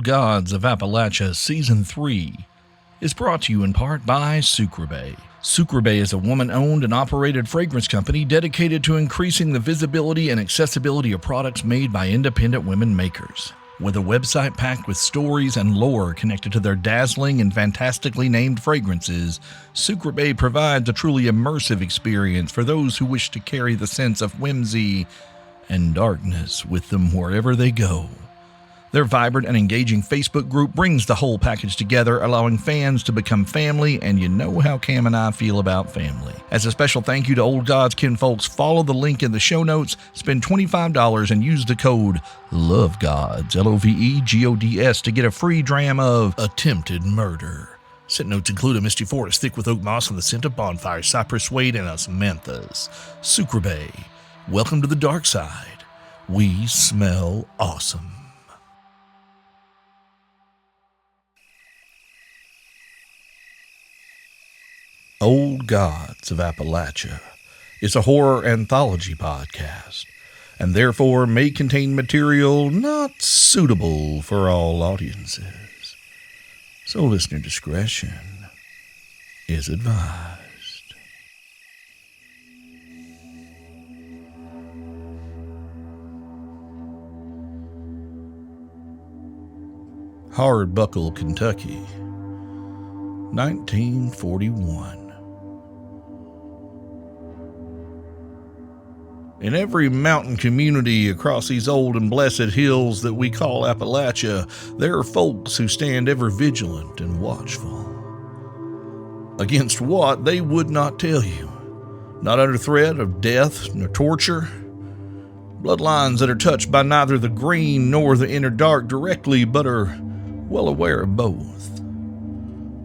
Old Gods of Appalachia Season 3 is brought to you in part by Sucreabeille. Sucreabeille is a woman-owned and operated fragrance company dedicated to increasing the visibility and accessibility of products made by independent women makers. With a website packed with stories and lore connected to their dazzling and fantastically named fragrances, Sucreabeille provides a truly immersive experience for those who wish to carry the sense of whimsy and darkness with them wherever they go. Their vibrant and engaging Facebook group brings the whole package together, allowing fans to become family, and you know how Cam and I feel about family. As a special thank you to Old Gods kinfolks, follow the link in the show notes, spend $25 and use the code LOVEGODS, LOVEGODS, to get a free dram of attempted murder. Scent notes include a misty forest thick with oak moss and the scent of bonfire, cypress suede, and osmanthus. Sucreabeille, welcome to the dark side. We smell awesome. Old Gods of Appalachia is a horror anthology podcast, and therefore may contain material not suitable for all audiences. So listener discretion is advised. Hardbuckle, Kentucky, 1941. In every mountain community across these old and blessed hills that we call Appalachia, there are folks who stand ever vigilant and watchful. Against what, they would not tell you. Not under threat of death nor torture. Bloodlines that are touched by neither the green nor the inner dark directly, but are well aware of both.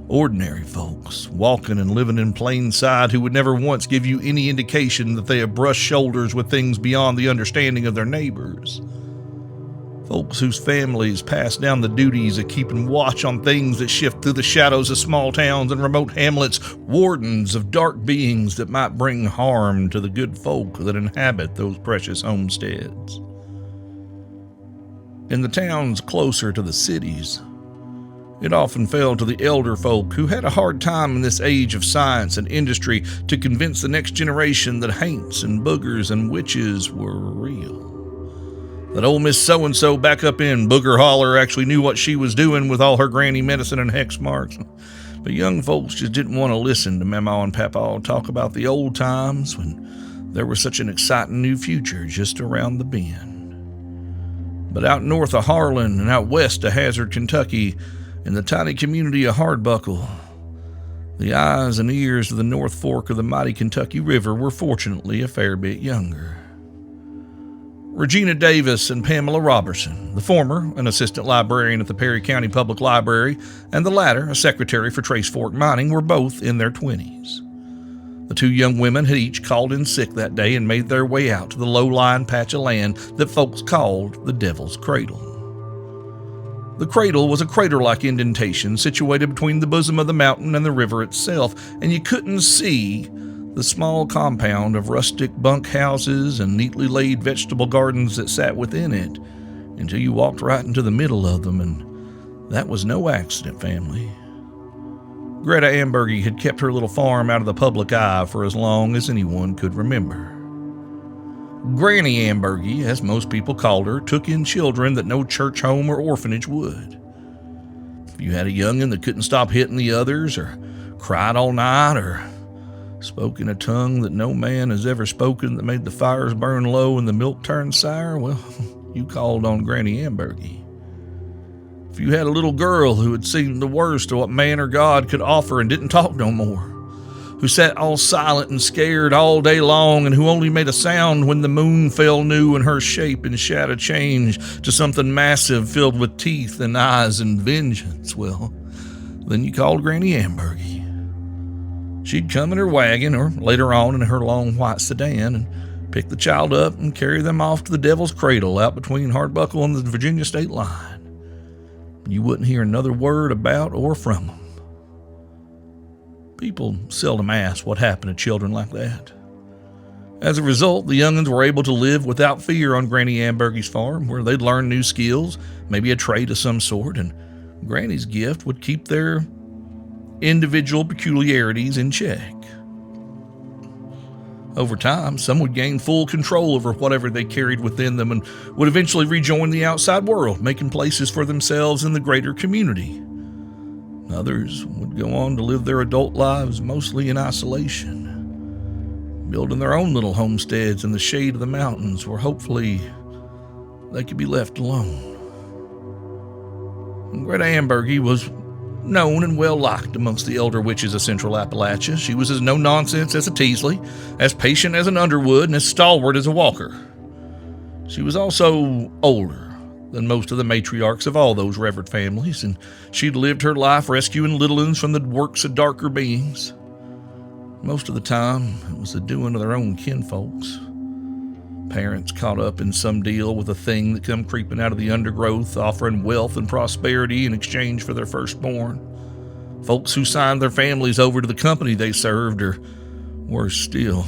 Ordinary folks, walking and living in plain sight, who would never once give you any indication that they have brushed shoulders with things beyond the understanding of their neighbors. Folks whose families pass down the duties of keeping watch on things that shift through the shadows of small towns and remote hamlets, wardens of dark beings that might bring harm to the good folk that inhabit those precious homesteads. In the towns closer to the cities, it often fell to the elder folk who had a hard time in this age of science and industry to convince the next generation that haints and boogers and witches were real. That old Miss So-and-so back up in Booger Holler actually knew what she was doing with all her granny medicine and hex marks. But young folks just didn't want to listen to Mama and Papa talk about the old times when there was such an exciting new future just around the bend. But out north of Harlan and out west of Hazard, Kentucky, in the tiny community of Hardbuckle, the eyes and ears of the North Fork of the mighty Kentucky River were fortunately a fair bit younger. Regina Davis and Pamela Robertson, the former an assistant librarian at the Perry County Public Library, and the latter a secretary for Trace Fork Mining, were both in their 20s. The two young women had each called in sick that day and made their way out to the low-lying patch of land that folks called the Devil's Cradle. The cradle was a crater-like indentation situated between the bosom of the mountain and the river itself, and you couldn't see the small compound of rustic bunk houses and neatly laid vegetable gardens that sat within it until you walked right into the middle of them, and that was no accident, family. Greta Ambergy had kept her little farm out of the public eye for as long as anyone could remember. Granny Ambergy, as most people called her, took in children that no church home or orphanage would. If you had a young'un that couldn't stop hitting the others, or cried all night, or spoke in a tongue that no man has ever spoken that made the fires burn low and the milk turn sour, well, you called on Granny Ambergy. If you had a little girl who had seen the worst of what man or God could offer and didn't talk no more, who sat all silent and scared all day long, and who only made a sound when the moon fell new and her shape and shadow changed to something massive filled with teeth and eyes and vengeance, well, then you called Granny Ambergy. She'd come in her wagon, or later on in her long white sedan, and pick the child up and carry them off to the Devil's Cradle out between Hardbuckle and the Virginia state line. You wouldn't hear another word about or from them. People seldom ask what happened to children like that. As a result, the young'uns were able to live without fear on Granny Ambergy's farm, where they'd learn new skills, maybe a trade of some sort, and Granny's gift would keep their individual peculiarities in check. Over time, some would gain full control over whatever they carried within them and would eventually rejoin the outside world, making places for themselves in the greater community. Others would go on to live their adult lives mostly in isolation, building their own little homesteads in the shade of the mountains where hopefully they could be left alone. Greta Ambergy was known and well-liked amongst the elder witches of Central Appalachia. She was as no-nonsense as a Teasley, as patient as an Underwood, and as stalwart as a Walker. She was also older than most of the matriarchs of all those revered families, and she'd lived her life rescuing little ones from the works of darker beings. Most of the time, it was the doing of their own kinfolks. Parents caught up in some deal with a thing that come creeping out of the undergrowth, offering wealth and prosperity in exchange for their firstborn. Folks who signed their families over to the company they served, or worse still,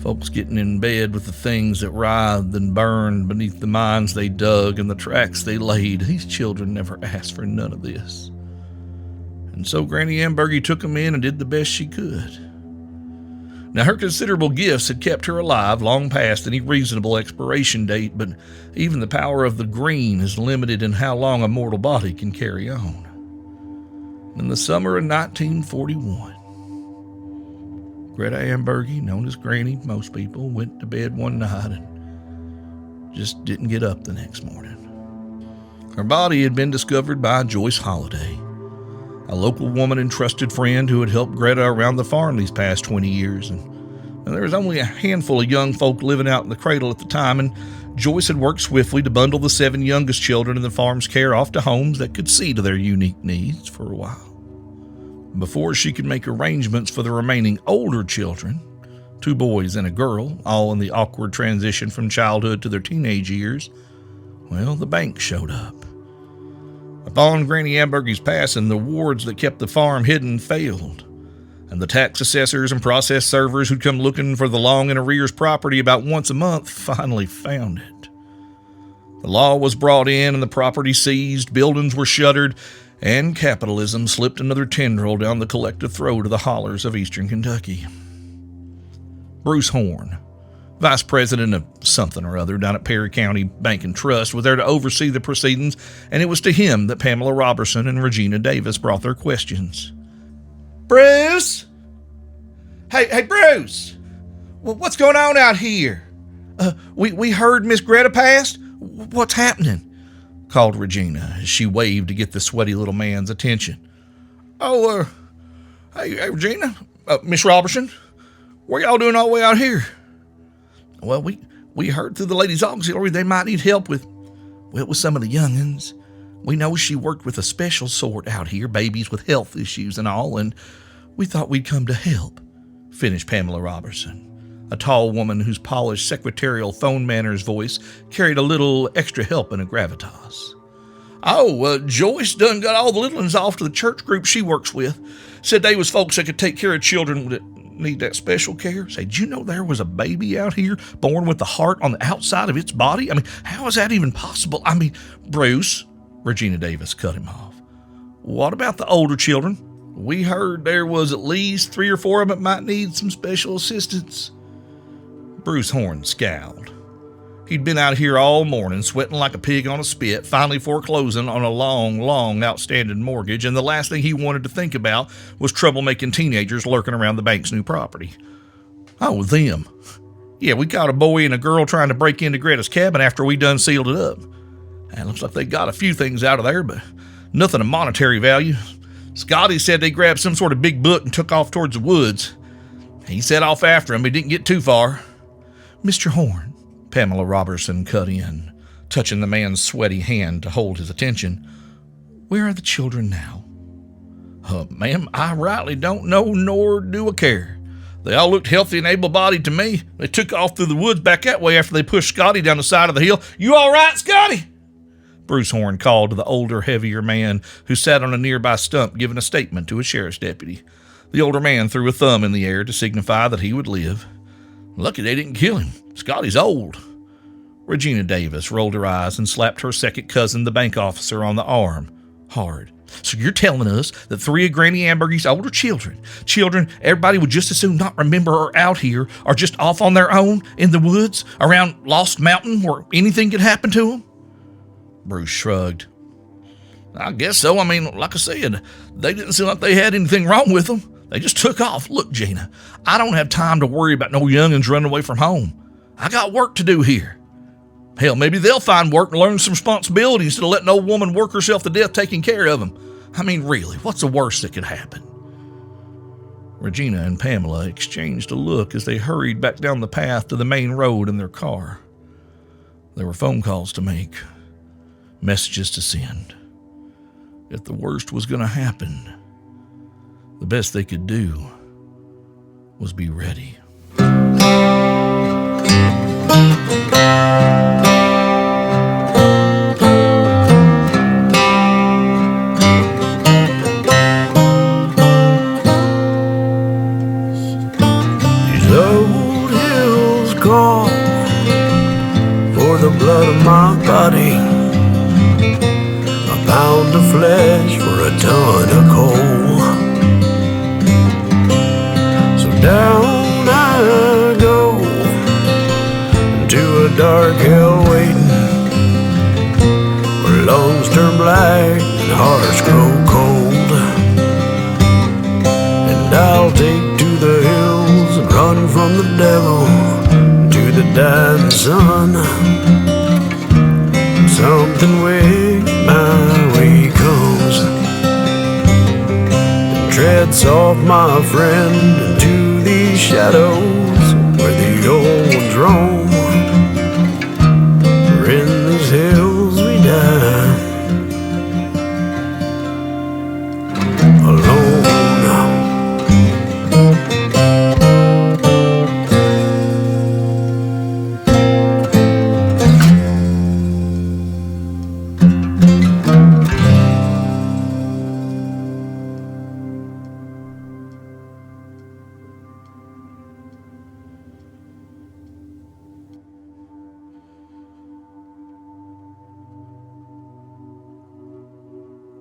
folks getting in bed with the things that writhed and burned beneath the mines they dug and the tracks they laid. These children never asked for none of this. And so Granny Ambergy took them in and did the best she could. Now, her considerable gifts had kept her alive long past any reasonable expiration date, but even the power of the green is limited in how long a mortal body can carry on. In the summer of 1941, Greta Ambergy, known as Granny to most people, went to bed one night and just didn't get up the next morning. Her body had been discovered by Joyce Holliday, a local woman and trusted friend who had helped Greta around the farm these past 20 years. And there was only a handful of young folk living out in the cradle at the time, and Joyce had worked swiftly to bundle the 7 youngest children in the farm's care off to homes that could see to their unique needs for a while. Before she could make arrangements for the remaining older children, 2 boys and a girl, all in the awkward transition from childhood to their teenage years, well, the bank showed up. Upon Granny Ambergy's passing, the wards that kept the farm hidden failed, and the tax assessors and process servers who'd come looking for the long in arrears property about once a month finally found it. The law was brought in and the property seized, buildings were shuttered, and capitalism slipped another tendril down the collective throat of the hollers of eastern Kentucky. Bruce Horn, vice president of something or other down at Perry County Bank and Trust, was there to oversee the proceedings, and it was to him that Pamela Robertson and Regina Davis brought their questions. Bruce? Hey, Bruce! What's going on out here? We heard Miss Greta passed. What's happening? Called Regina as she waved to get the sweaty little man's attention. Hey, Regina, Miss Robertson, what y'all doing all the way out here? Well, we heard through the ladies' auxiliary they might need help with some of the young'uns. We know she worked with a special sort out here, babies with health issues and all, and we thought we'd come to help, finished Pamela Robertson, a tall woman whose polished secretarial phone manners voice carried a little extra help and a gravitas. Joyce done got all the little ones off to the church group she works with. Said they was folks that could take care of children that need that special care. Say, did you know there was a baby out here born with the heart on the outside of its body? How is that even possible? Bruce, Regina Davis cut him off. What about the older children? We heard there was at least 3 or 4 of them that might need some special assistance. Bruce Horn scowled. He'd been out here all morning, sweating like a pig on a spit, finally foreclosing on a long outstanding mortgage, and the last thing he wanted to think about was troublemaking teenagers lurking around the bank's new property. Oh, them. Yeah, we caught a boy and a girl trying to break into Greta's cabin after we done sealed it up. And looks like they got a few things out of there, but nothing of monetary value. Scotty said they grabbed some sort of big book and took off towards the woods. He set off after him, but didn't get too far. Mr. Horn, Pamela Robertson cut in, touching the man's sweaty hand to hold his attention. Where are the children now? Ma'am, I rightly don't know nor do I care. They all looked healthy and able-bodied to me. They took off through the woods back that way after they pushed Scotty down the side of the hill. You all right, Scotty? Bruce Horn called to the older, heavier man who sat on a nearby stump giving a statement to a sheriff's deputy. The older man threw a thumb in the air to signify that he would live. Lucky they didn't kill him. Scotty's old. Regina Davis rolled her eyes and slapped her second cousin, the bank officer, on the arm hard. So you're telling us that 3 of Granny Ambergy's older children everybody would just as soon not remember are out here, or just off on their own in the woods around Lost Mountain where anything could happen to them? Bruce shrugged. I guess so. I mean, like I said, they didn't seem like they had anything wrong with them. They just took off. Look, Gina, I don't have time to worry about no youngins running away from home. I got work to do here. Hell, maybe they'll find work and learn some responsibility instead of letting an old woman work herself to death taking care of them. I mean, really, what's the worst that could happen? Regina and Pamela exchanged a look as they hurried back down the path to the main road in their car. There were phone calls to make, messages to send. If the worst was going to happen, the best they could do was be ready. These old hills call for the blood of my body, a pound of flesh for a ton of coal. So down I go into a dark hell waiting, where lungs turn black and hearts grow cold. And I'll take to the hills and run from the devil to the dying sun. Something wicked my way comes, and tread soft, my friend, into these shadows where the old ones roam. For in these hills we die alone.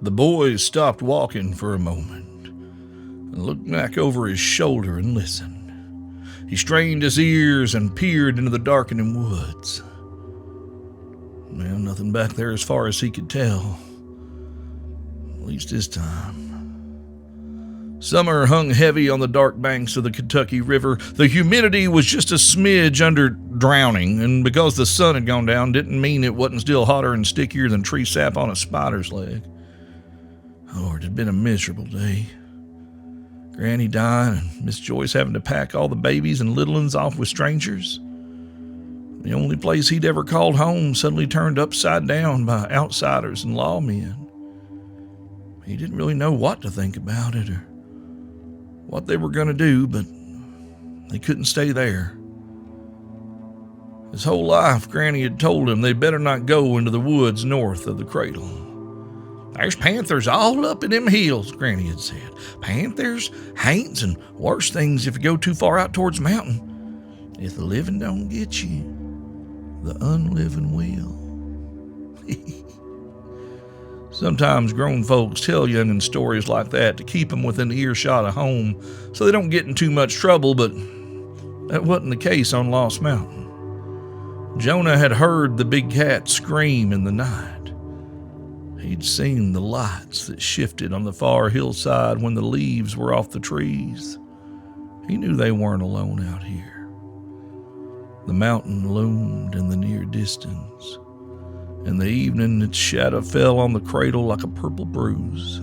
The boy stopped walking for a moment and looked back over his shoulder and listened. He strained his ears and peered into the darkening woods. Well, nothing back there as far as he could tell, at least this time. Summer hung heavy on the dark banks of the Kentucky River. The humidity was just a smidge under drowning, and because the sun had gone down didn't mean it wasn't still hotter and stickier than tree sap on a spider's leg. Lord, it had been a miserable day. Granny dying and Miss Joyce having to pack all the babies and little ones off with strangers. The only place he'd ever called home suddenly turned upside down by outsiders and lawmen. He didn't really know what to think about it or what they were going to do, but they couldn't stay there. His whole life, Granny had told him they better not go into the woods north of the cradle. There's panthers all up in them hills, Granny had said. Panthers, haints, and worse things if you go too far out towards the mountain. If the living don't get you, the unliving will. Sometimes grown folks tell young'uns stories like that to keep them within earshot of home so they don't get in too much trouble, but that wasn't the case on Lost Mountain. Jonah had heard the big cat scream in the night. He'd seen the lights that shifted on the far hillside when the leaves were off the trees. He knew they weren't alone out here. The mountain loomed in the near distance. In the evening, its shadow fell on the cradle like a purple bruise.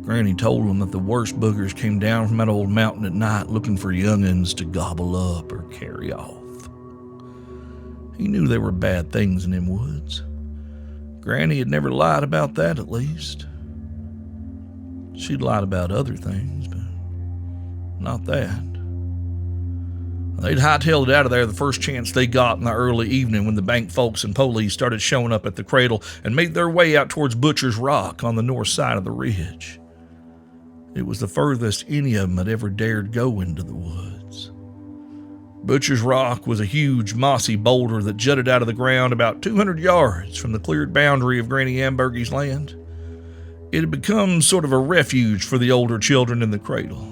Granny told him that the worst boogers came down from that old mountain at night looking for young'uns to gobble up or carry off. He knew there were bad things in them woods. Granny had never lied about that, at least. She'd lied about other things, but not that. They'd hightailed it out of there the first chance they got in the early evening when the bank folks and police started showing up at the cradle and made their way out towards Butcher's Rock on the north side of the ridge. It was the furthest any of them had ever dared go into the woods. Butcher's Rock was a huge, mossy boulder that jutted out of the ground about 200 yards from the cleared boundary of Granny Ambergy's land. It had become sort of a refuge for the older children in the cradle.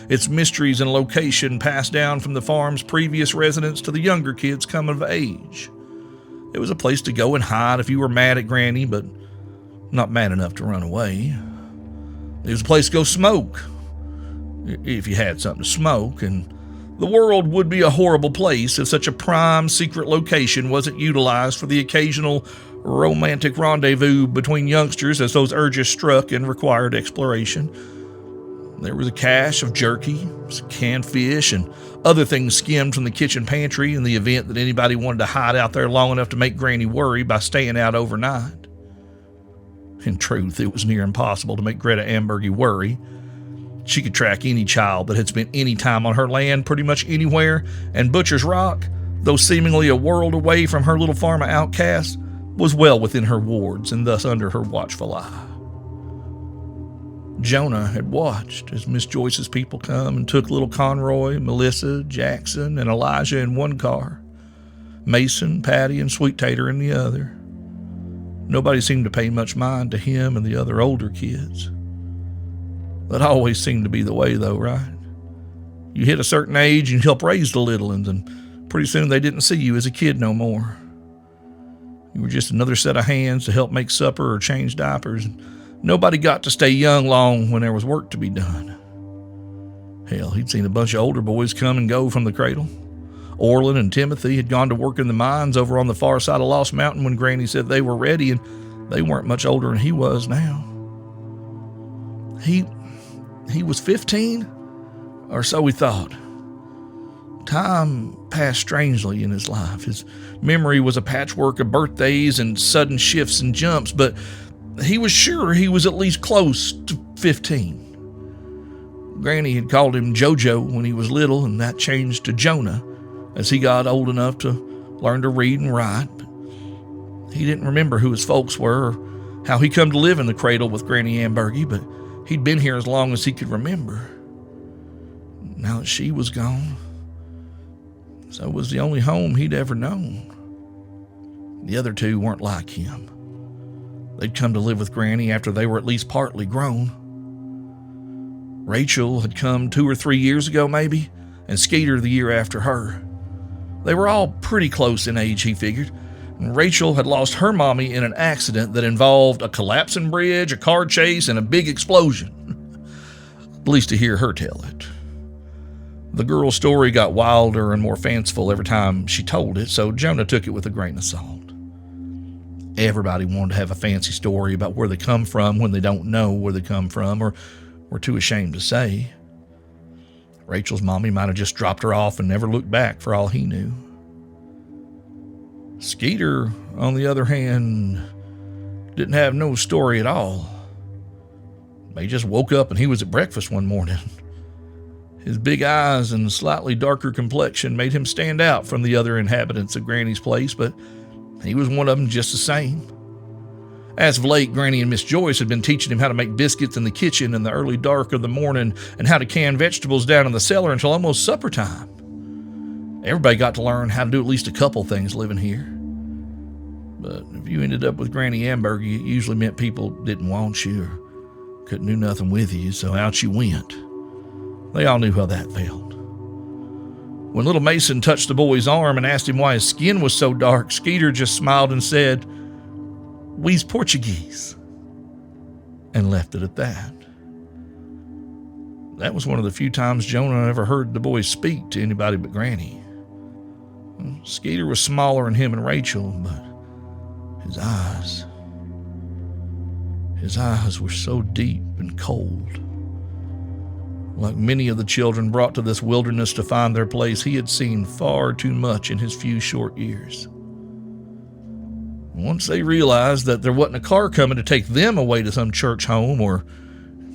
Its mysteries and location passed down from the farm's previous residents to the younger kids coming of age. It was a place to go and hide if you were mad at Granny, but not mad enough to run away. It was a place to go smoke, if you had something to smoke, and the world would be a horrible place if such a prime secret location wasn't utilized for the occasional romantic rendezvous between youngsters as those urges struck and required exploration. There was a cache of jerky, some canned fish, and other things skimmed from the kitchen pantry in the event that anybody wanted to hide out there long enough to make Granny worry by staying out overnight. In truth, it was near impossible to make Greta Ambergy worry. She could track any child that had spent any time on her land pretty much anywhere, and Butcher's Rock, though seemingly a world away from her little farm of outcasts, was well within her wards and thus under her watchful eye. Jonah had watched as Miss Joyce's people come and took little Conroy, Melissa, Jackson, and Elijah in one car, Mason, Patty, and Sweet Tater in the other. Nobody seemed to pay much mind to him and the other older kids. That always seemed to be the way, though, right? You hit a certain age and you help raise the little ones, and pretty soon they didn't see you as a kid no more. You were just another set of hands to help make supper or change diapers, and nobody got to stay young long when there was work to be done. Hell, he'd seen a bunch of older boys come and go from the cradle. Orland and Timothy had gone to work in the mines over on the far side of Lost Mountain when Granny said they were ready, and they weren't much older than he was now. He was 15, or so he thought. Time passed strangely in his life. His memory was a patchwork of birthdays and sudden shifts and jumps, but he was sure he was at least close to 15. Granny had called him Jojo when he was little, and that changed to Jonah as he got old enough to learn to read and write. But he didn't remember who his folks were or how he come to live in the cradle with Granny Ambergy, but he'd been here as long as he could remember. Now that she was gone, so was the only home he'd ever known. The other two weren't like him. They'd come to live with Granny after they were at least partly grown. Rachel had come 2 or 3 years ago, maybe, and Skeeter the year after her. They were all pretty close in age, he figured. And Rachel had lost her mommy in an accident that involved a collapsing bridge, a car chase, and a big explosion. At least to hear her tell it. The girl's story got wilder and more fanciful every time she told it, so Jonah took it with a grain of salt. Everybody wanted to have a fancy story about where they come from when they don't know where they come from or were too ashamed to say. Rachel's mommy might have just dropped her off and never looked back for all he knew. Skeeter, on the other hand, didn't have no story at all. He just woke up and he was at breakfast one morning. His big eyes and slightly darker complexion made him stand out from the other inhabitants of Granny's place, but he was one of them just the same. As of late, Granny and Miss Joyce had been teaching him how to make biscuits in the kitchen in the early dark of the morning and how to can vegetables down in the cellar until almost supper time. Everybody got to learn how to do at least a couple things living here. But if you ended up with Granny Ambergy, it usually meant people didn't want you or couldn't do nothing with you, so out you went. They all knew how that felt. When little Mason touched the boy's arm and asked him why his skin was so dark, Skeeter just smiled and said, "We's Portuguese," and left it at that. That was one of the few times Jonah ever heard the boy speak to anybody but Granny. Skeeter was smaller than him and Rachel, but his eyes were so deep and cold. Like many of the children brought to this wilderness to find their place, he had seen far too much in his few short years. Once they realized that there wasn't a car coming to take them away to some church home or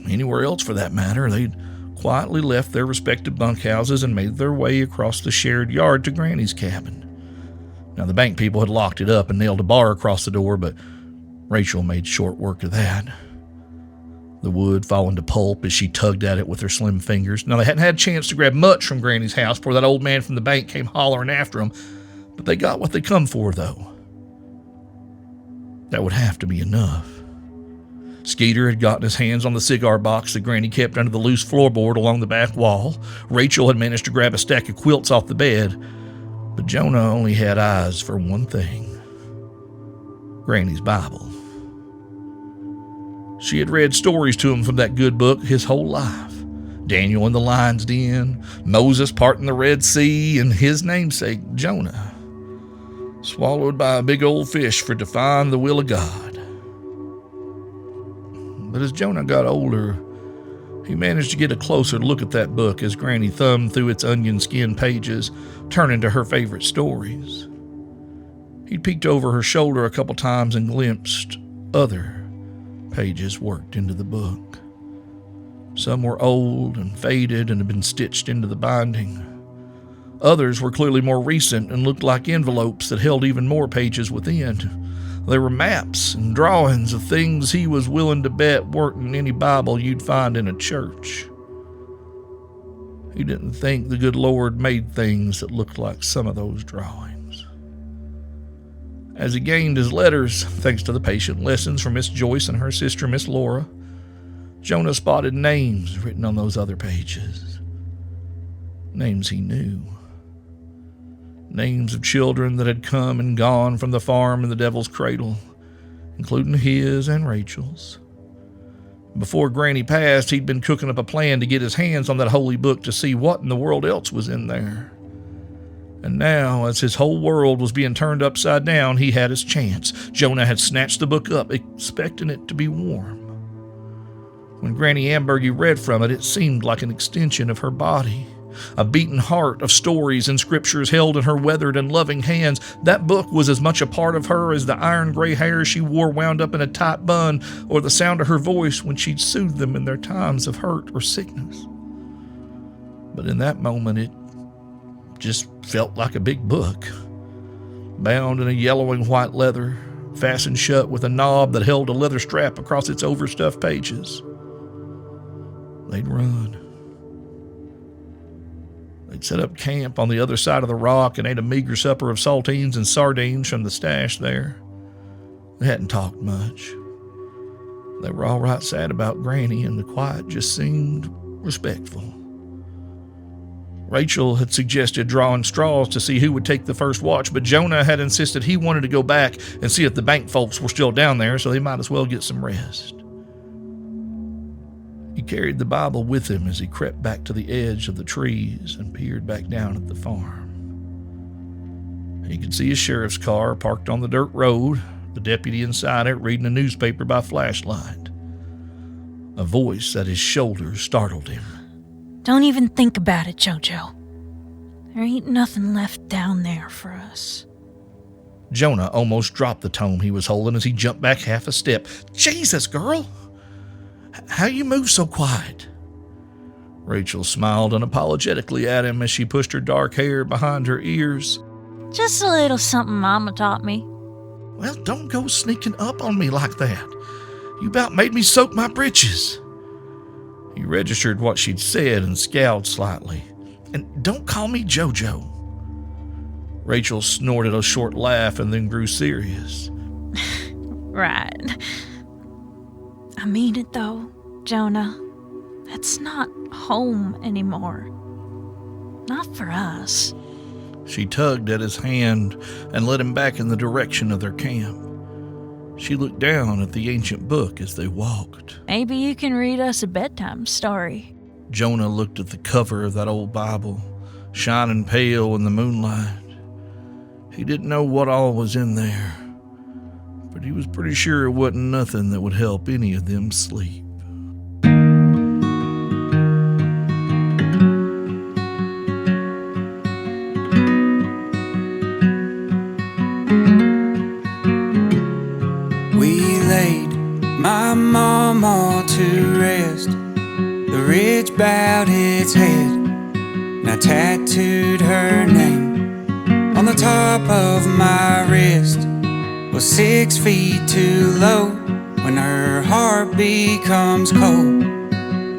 anywhere else for that matter, they'd quietly left their respective bunkhouses and made their way across the shared yard to Granny's cabin. Now, the bank people had locked it up and nailed a bar across the door, but Rachel made short work of that. the wood falling to pulp as she tugged at it with her slim fingers. Now, they hadn't had a chance to grab much from Granny's house before that old man from the bank came hollering after them, but they got what they come for, though. That would have to be enough. Skeeter had gotten his hands on the cigar box that Granny kept under the loose floorboard along the back wall. Rachel had managed to grab a stack of quilts off the bed, but Jonah only had eyes for one thing: Granny's Bible. She had read stories to him from that good book his whole life. Daniel in the lion's den, Moses parting the Red Sea, and his namesake, Jonah, swallowed by a big old fish for defying the will of God. But as Jonah got older, he managed to get a closer look at that book as Granny thumbed through its onion skin pages, turning to her favorite stories. He'd peeked over her shoulder a couple times and glimpsed other pages worked into the book. Some were old and faded and had been stitched into the binding. Others were clearly more recent and looked like envelopes that held even more pages within. There were maps and drawings of things he was willing to bet weren't in any Bible you'd find in a church. He didn't think the good Lord made things that looked like some of those drawings. As he gained his letters, thanks to the patient lessons from Miss Joyce and her sister Miss Laura, Jonah spotted names written on those other pages. Names he knew. Names of children that had come and gone from the farm in the Devil's Cradle, including his and Rachel's. Before Granny passed, he'd been cooking up a plan to get his hands on that holy book to see what in the world else was in there. And now, as his whole world was being turned upside down, he had his chance. Jonah had snatched the book up, expecting it to be warm. When Granny Ambergy read from it, it seemed like an extension of her body. A beating heart of stories and scriptures held in her weathered and loving hands. That book was as much a part of her as the iron gray hair she wore wound up in a tight bun, or the sound of her voice when she'd soothed them in their times of hurt or sickness. But in that moment, it just felt like a big book, bound in a yellowing white leather, fastened shut with a knob that held a leather strap across its overstuffed pages. They'd run. They'd set up camp on the other side of the rock and ate a meager supper of saltines and sardines from the stash there. They hadn't talked much. They were all right sad about Granny, and the quiet just seemed respectful. Rachel had suggested drawing straws to see who would take the first watch, but Jonah had insisted he wanted to go back and see if the bank folks were still down there, so they might as well get some rest. He carried the Bible with him as he crept back to the edge of the trees and peered back down at the farm. He could see a sheriff's car parked on the dirt road, the deputy inside it reading a newspaper by flashlight. A voice at his shoulder startled him. Don't even think about it, Jojo. There ain't nothing left down there for us. Jonah almost dropped the tome he was holding as he jumped back half a step. Jesus, girl! How you move so quiet? Rachel smiled unapologetically at him as she pushed her dark hair behind her ears. Just a little something Mama taught me. Well, don't go sneaking up on me like that. You about made me soak my britches. He registered what she'd said and scowled slightly. And don't call me Jojo. Rachel snorted a short laugh and then grew serious. Right. I mean it though, Jonah. That's not home anymore. Not for us. She tugged at his hand and led him back in the direction of their camp. She looked down at the ancient book as they walked. Maybe you can read us a bedtime story. Jonah looked at the cover of that old Bible, shining pale in the moonlight. He didn't know what all was in there, but he was pretty sure it wasn't nothing that would help any of them sleep. We laid my mama to rest. The ridge bowed its head, and I tattooed her name on the top of my wrist. Was 6 feet too low when her heart becomes cold.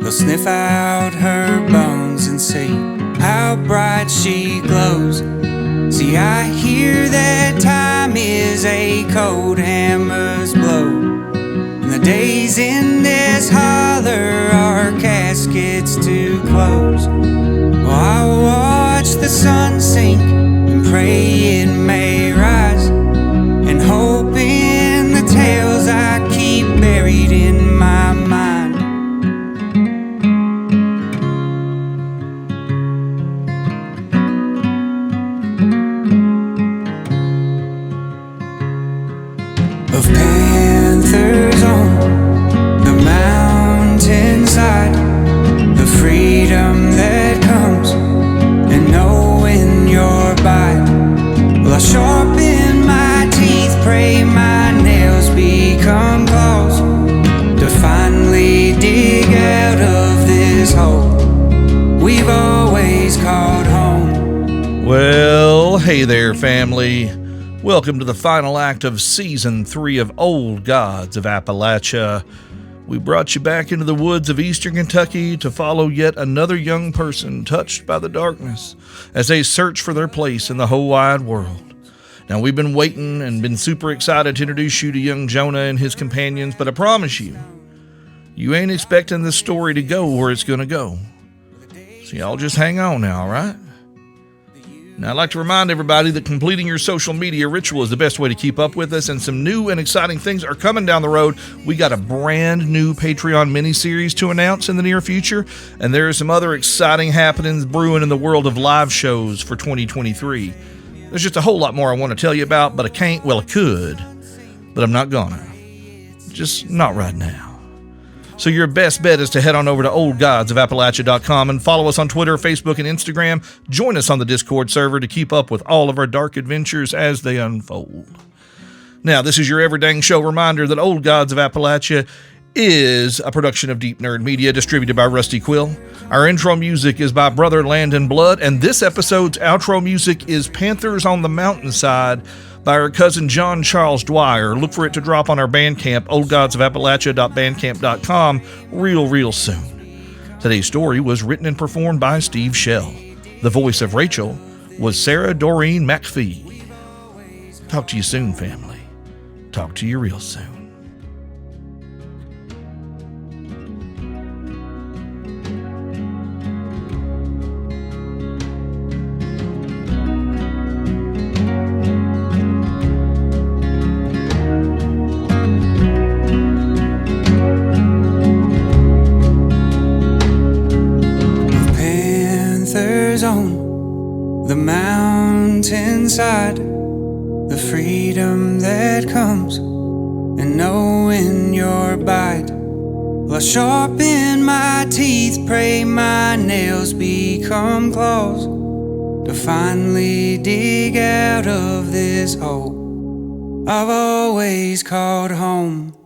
They'll sniff out her bones and see how bright she glows. See, I hear that time is a cold hammer's blow, and the days in this holler are caskets to close. Well, I watch the sun sink and pray it may rise, and hope in the tales I keep buried in my mind. Of panthers on the mountainside, the freedom that comes and knowing your bite. Well, I sharpen my teeth, pray my nails become claws, to finally dig out of this hole we've always called home. Well, hey there, family. Welcome to the final act of Season 3 of Old Gods of Appalachia. We brought you back into the woods of eastern Kentucky to follow yet another young person touched by the darkness as they search for their place in the whole wide world. Now, we've been waiting and been super excited to introduce you to young Jonah and his companions, but I promise you, you ain't expecting this story to go where it's going to go. So y'all just hang on now, all right? Now, I'd like to remind everybody that completing your social media ritual is the best way to keep up with us, and some new and exciting things are coming down the road. We got a brand new Patreon mini-series to announce in the near future, and there are some other exciting happenings brewing in the world of live shows for 2023. There's just a whole lot more I want to tell you about, but I can't. Well, I could, but I'm not gonna. Just not right now. So your best bet is to head on over to oldgodsofappalachia.com and follow us on Twitter, Facebook, and Instagram. Join us on the Discord server to keep up with all of our dark adventures as they unfold. Now, this is your Every Dang Show reminder that Old Gods of Appalachia is a production of Deep Nerd Media, distributed by Rusty Quill. Our intro music is by Brother Land and Blood, and this episode's outro music is Panthers on the Mountainside by our cousin John Charles Dwyer. Look for it to drop on our Bandcamp, oldgodsofappalachia.bandcamp.com, real soon. Today's story was written and performed by Steve Shell. The voice of Rachel was Sara Doreen MacPhee. Talk to you soon, family. Talk to you real soon. On the mountainside, the freedom that comes and knowing your bite. Well, I sharpen my teeth, pray my nails become claws, to finally dig out of this hole I've always called home.